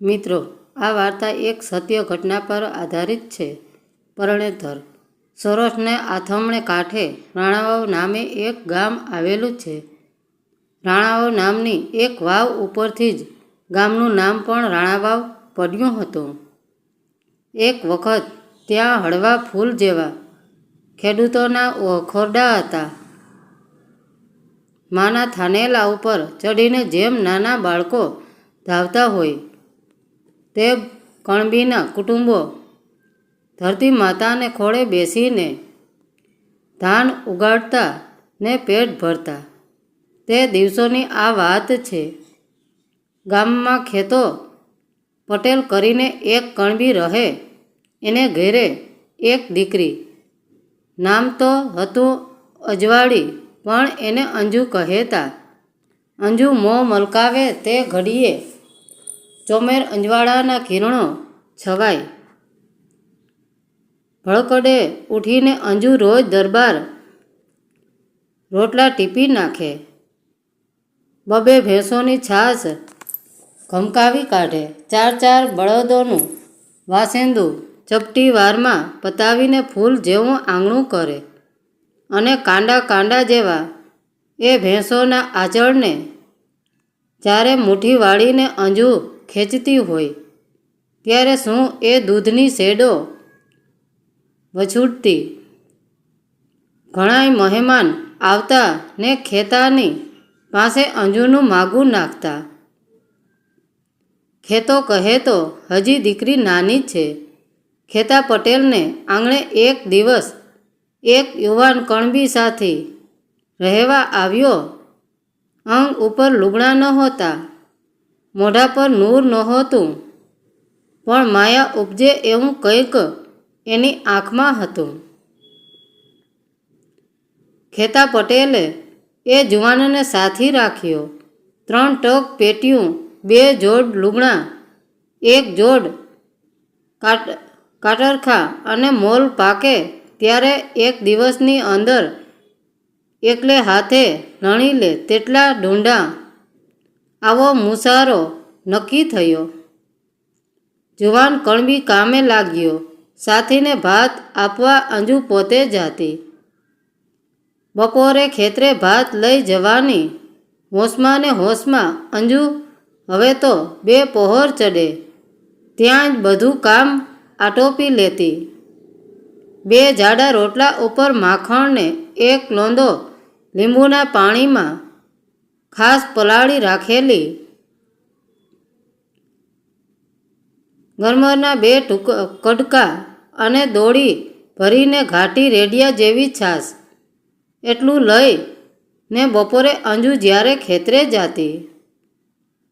મિત્રો, આ વાર્તા એક સત્ય ઘટના પર આધારિત છે. પરણેતર સૌરાષ્ટ્રને આથમણે કાંઠે રાણાવાવ નામે એક ગામ આવેલું છે. રાણાવાવ નામની એક વાવ ઉપરથી જ ગામનું નામ પણ રાણાવાવ પડ્યું હતું. એક વખત ત્યાં હળવા ફૂલ જેવા ખેડૂતોના ખોરડા હતા. માના થાનેલા ઉપર ચડીને જેમ નાના બાળકો ધાવતા હોય તે કણબીના કુટુંબો ધરતી માતાને ખોળે બેસીને ધાન ઉગાડતા ને પેટ ભરતા. તે દિવસોની આ વાત છે. ગામમાં ખેતો પટેલ કરીને એક કણબી રહે. એને ઘેરે એક દીકરી. નામ તો હતું અજવાળી, પણ એને અંજુ કહેતા. અંજુ મોં મલકાવે તે ઘડીએ ચોમેર અંજવાળાના કિરણો છવાય. ભળકડે ઉઠીને અંજુ રોજ દરબાર રોટલા ટીપી નાખે. બબે ભેંસોની છાશ ઘમકાવી કાઢે. 4 બળદોનું વાસેંદું ચપટી વારમાં પતાવીને ફૂલ જેવું આંગણું કરે. અને કાંડા જેવા એ ભેંસોના આંચળને જ્યારે મુઠ્ઠી વાળીને અંજુ ખેંચતી હોય ત્યારે શું એ દૂધની શેડો વછૂટતી. ઘણાય મહેમાન આવતા ને ખેતાની પાસે અંજુનું માગું નાખતા. ખેતો કહે તો હજી દીકરી નાની છે. ખેતા પટેલને આંગણે એક દિવસ એક યુવાન કણબી સાથી રહેવા આવ્યો. અંગ ઉપર લુગડાં નહોતા, મોઢા પર નૂર નહોતું, પણ માયા ઉપજે એવું કંઈક એની આંખમાં હતું. ખેતા પટેલે એ જુવાનને સાથી રાખ્યો. 3 ટક પેટીયું, 2 જોડ લુગડાં, 1 જોડ કાટરખા અને મોલ પાકે ત્યારે એક દિવસની અંદર એકલે હાથે લણી લે તેટલા ઢૂંઢા. આવો મુસારો નક્કી થયો. જુવાન કણબી કામે લાગ્યો. સાથીને ભાત આપવા અંજુ પોતે જાતી. બપોરે ખેતરે ભાત લઈ જવાની હોશમાં ને હોશમાં અંજુ હવે તો 2 પહોર ચડે ત્યાં જ બધું કામ આટોપી લેતી. 2 જાડા રોટલા ઉપર માખણને 1 લોંદો લીંબુના પાણીમાં ખાસ પલાળી રાખેલી ગરમરના 2 કડકા અને દોડી ભરીને ઘાટી રેડિયા જેવી છાશ, એટલું લઈ ને બપોરે અંજુ જ્યારે ખેતરે જાતી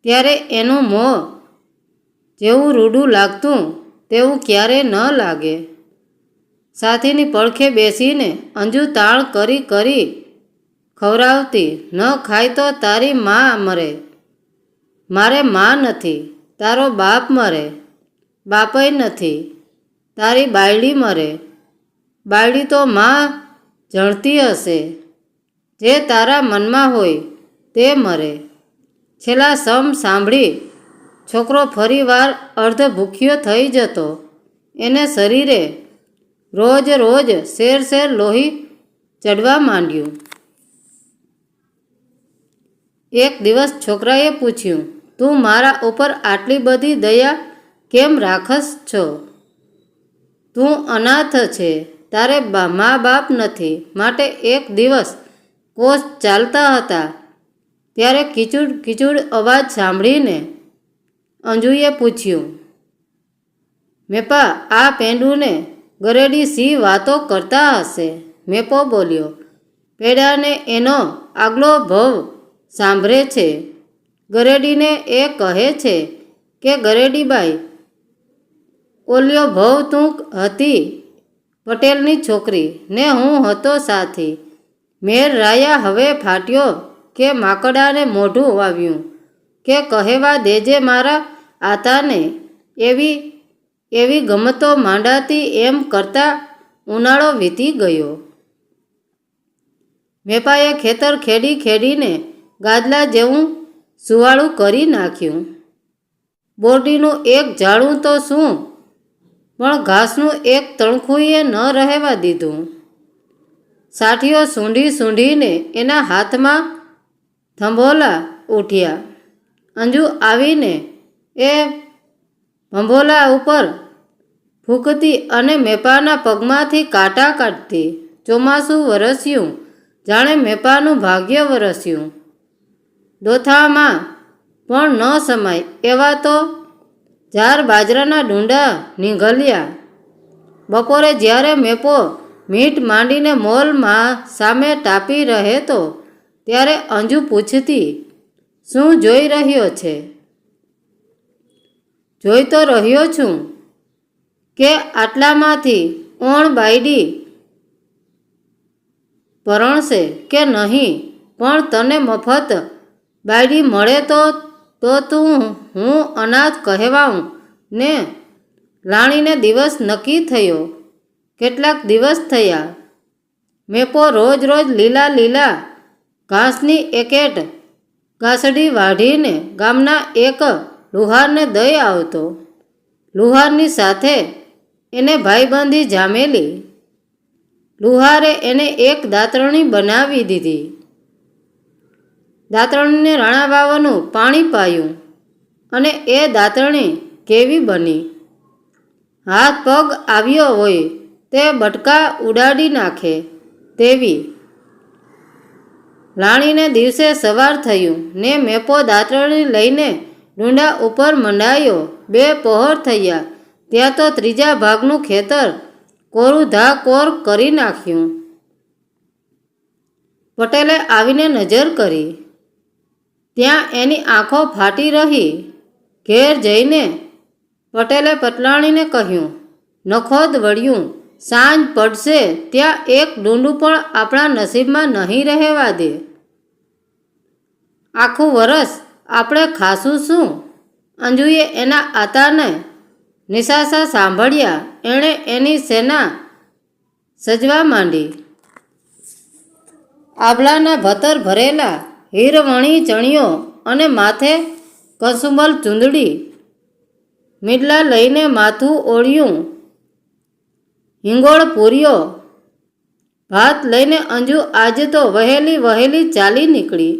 ત્યારે એનું મોં જેવું રૂડું લાગતું તેવું ક્યારે ન લાગે. સાથીની પડખે બેસીને અંજુ તાણ કરી ખવરાવતી. ન ખાય તો તારી મા મરે. મારે મા નથી, તારો બાપ મરે. બાપય નથી, તારી બાયડી મરે. બાયડી તો મા જણતી હશે. જે તારા મનમાં હોય તે મરે. છેલ્લા સમ સાંભળી છોકરો ફરી વાર અર્ધ ભૂખ્યો થઈ જતો. એને શરીરે રોજ શેર લોહી ચડવા માંડ્યું. એક દિવસ છોકરાએ પૂછ્યું, તું મારા ઉપર આટલી બધી દયા કેમ રાખસ છો? તું અનાથ છે, તારે મા બાપ નથી. માટે એક દિવસ કોસ ચાલતા હતા ત્યારે કીચુડ અવાજ સાંભળીને અંજુએ પૂછ્યું, મેપા આ પેંડુને ગરેડી સી વાતો કરતા હશે? મેપો બોલ્યો, પેડાને એનો આગલો ભવ સાંભળે છે. ગરેડીને એ કહે છે કે ગરેડીબાઈ, ઓલ્યો ભવ તું હતી પટેલની છોકરી ને હું હતો સાથી. મેર રાયા હવે ફાટ્યો કે માકડાને મોઢું વાવ્યું કે કહેવા દેજે મારા આતાને. એવી ગમતો માંડાતી એમ કરતા ઉનાળો વીતી ગયો. મેપાએ ખેતર ખેડીને ગાદલા જેવું સુવાળું કરી નાખ્યું. બોરડીનું એક ઝાડું તો શું, પણ ઘાસનું એક તણખુંએ ન રહેવા દીધું. સાઠીઓ સૂંઢીને એના હાથમાં થંભોલા ઉઠ્યા. અંજુ આવીને એ ભંભોલા ઉપર ફૂંકતી અને મેપાના પગમાંથી કાંટા કાઢતી. ચોમાસું વરસ્યું, જાણે મેપાનું ભાગ્ય વરસ્યું. દોથામાં પણ ન સમાય એવા તો 4 બાજરાના ડુંડા નીંઘલ્યા. બપોરે જ્યારે મેપો મીટ માંડીને મોલમાં સામે ટાપી રહેતો, ત્યારે અંજુ પૂછતી, શું જોઈ રહ્યો છે? જોઈ તો રહ્યો છું કે આટલામાંથી ઓણ બાયડી પરણશે કે નહીં, પણ તને મફત બાયડી મળે તો તું હું અનાથ કહેવાઉં ને? લાણીને દિવસ નક્કી થયો. કેટલાક દિવસ થયા. મેપો રોજ લીલા ઘાસની એકેટ ગાસડી વાઢીને ગામના એક લુહારને દઈ આવતો. લુહારની સાથે એને ભાઈબંધી જામેલી. લુહારે એને એક દાતરણી બનાવી દીધી. દાતરણીને રાણાબાવાનું પાણી પાયું અને એ દાતરણી કેવી બની! હાથ પગ આવ્યો હોય તે બટકા ઉડાડી નાખે તેવી. લાણીને દિવસે સવાર થયું ને મેપો દાતરણી લઈને ડુંડા ઉપર મંડાયો. 2 પહોર થયા ત્યાં તો 3જા ભાગનું ખેતર કોરું ધા કોર કરી નાખ્યું. પટેલે આવીને નજર કરી. ત્યાં એની આંખો ફાટી રહી. ઘેર જઈને પટેલે પટલાણીને કહ્યું, નખોદ વળ્યું, સાંજ પડશે ત્યાં એક ડૂંડું પણ આપણા નસીબમાં નહીં રહેવા દે. આખું વરસ આપણે ખાશું શું? અંજુએ એના આતાને નિસાસા સાંભળ્યા. એણે એની સેના સજવા માંડી. આભલાના ભતર ભરેલા હીરવણી ચણિયો અને માથે કસુંબલ ચૂંદડી, મીડલા લઈને માથું ઓળ્યું, હિંગોળ પૂર્યો, ભાત લઈને અંજુ આજે તો વહેલી ચાલી નીકળી.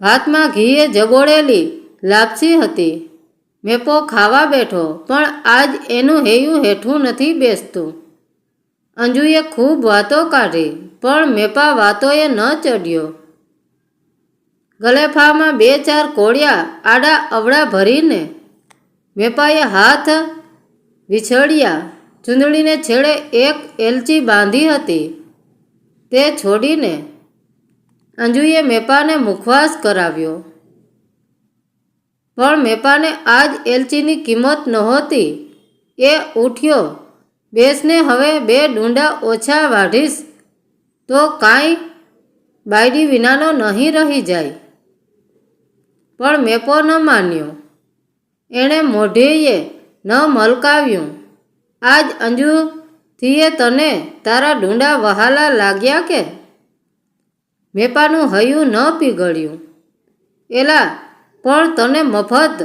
ભાતમાં ઘીએ જગોળેલી લાપસી હતી. મેપો ખાવા બેઠો, પણ આજ એનું હૈયું હેઠું નથી બેસતું. અંજુએ ખૂબ વાતો કાઢી, પણ મેપા વાતોએ ન ચડ્યો. ગલેફામાં 2-4 કોળિયા આડા અવળા ભરીને મેપાએ હાથ વિછળ્યા. ચૂંદડીને છેડે એક એલચી બાંધી હતી તે છોડીને અંજુએ મેપાને મુખવાસ કરાવ્યો. પણ મેપાને આજ એલચીની કિંમત નહોતી. એ ઉઠ્યો, બેસને હવે 2 ડુંડા ઓછા વાઢીશ તો કાંઈ બાયડી વિનાનો નહીં રહી જાય. પણ મેપો ન માન્યો. એણે મોઢેએ ન મલકાવ્યું. આજ અંજુથીએ તને તારા ડુંડા વહાલા લાગ્યા કે? મેપાનું હૈયું ન પીગળ્યું. એલા, પણ તને મફત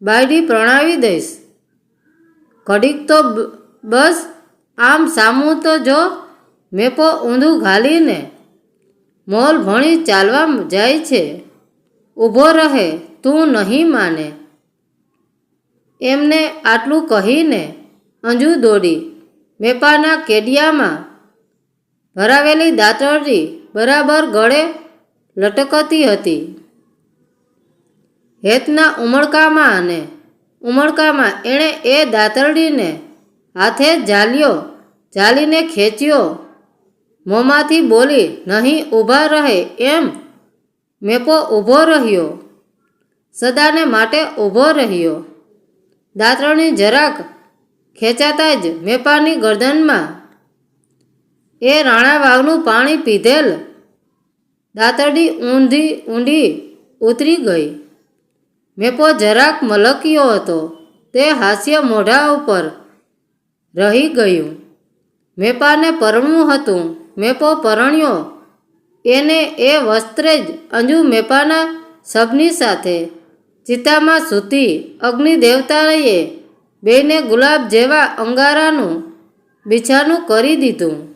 બાયડી પ્રણાવી દઈશ. ઘડીક તો બસ આમ સામું તો જો. મેપો ઊંધું ઘાલીને મોલ ભણી ચાલવા જાય છે. ઊભો રહે, તું નહીં માને. એમને આટલું કહીને અંજુ દોડી. મેપાના કેડિયામાં ભરાવેલી દાતરડી બરાબર ગળે લટકતી હતી. હેતના ઉમળકામાં એણે એ દાતરડીને હાથે ઝાલીને ખેંચ્યો. મોંમાંથી બોલી, નહીં ઊભા રહે એમ. મેપો ઊભો રહ્યો, સદાને માટે ઊભો રહ્યો. દાતરણી જરાક ખેંચાતા જ મેપાની ગરદનમાં એ રાણાવાવનું પાણી પીધેલ દાતરડી ઊંડી ઉતરી ગઈ. મેપો જરાક મલક્યો હતો તે હાસ્ય મોઢા ઉપર રહી ગયું. મેપાને પરણવું હતું. મેપો પરણ્યો. એને એ વસ્ત્રે જ અંજુ મેપાના સબની સાથે ચિતામાં સૂતી અગ્નિ દેવતાએ બેને ગુલાબ જેવા અંગારાનું બિછાનું કરી દીધું.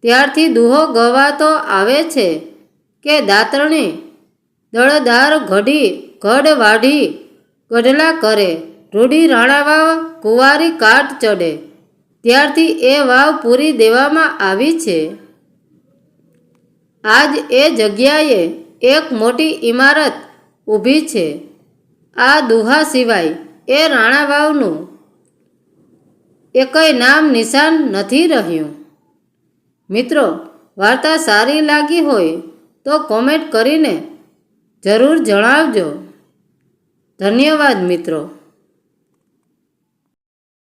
ત્યારથી દુહો ગવાતો આવે છે કે દાતરણી દળદાર ગઢ વાઢી ગઢલા કરે, રૂડી રાણાવાવ કુંવારી કાટ ચડે. ત્યારથી એ વાવ પૂરી દેવામાં આવી છે. આજ એ જગ્યાએ એક મોટી ઇમારત ઊભી છે. આ દુહા સિવાય એ રાણાવાવનું એકય નામ નિશાન નથી રહ્યું. મિત્રો, વાર્તા સારી લાગી હોય તો કોમેન્ટ કરીને જરૂર જણાવજો. ધન્યવાદ મિત્રો.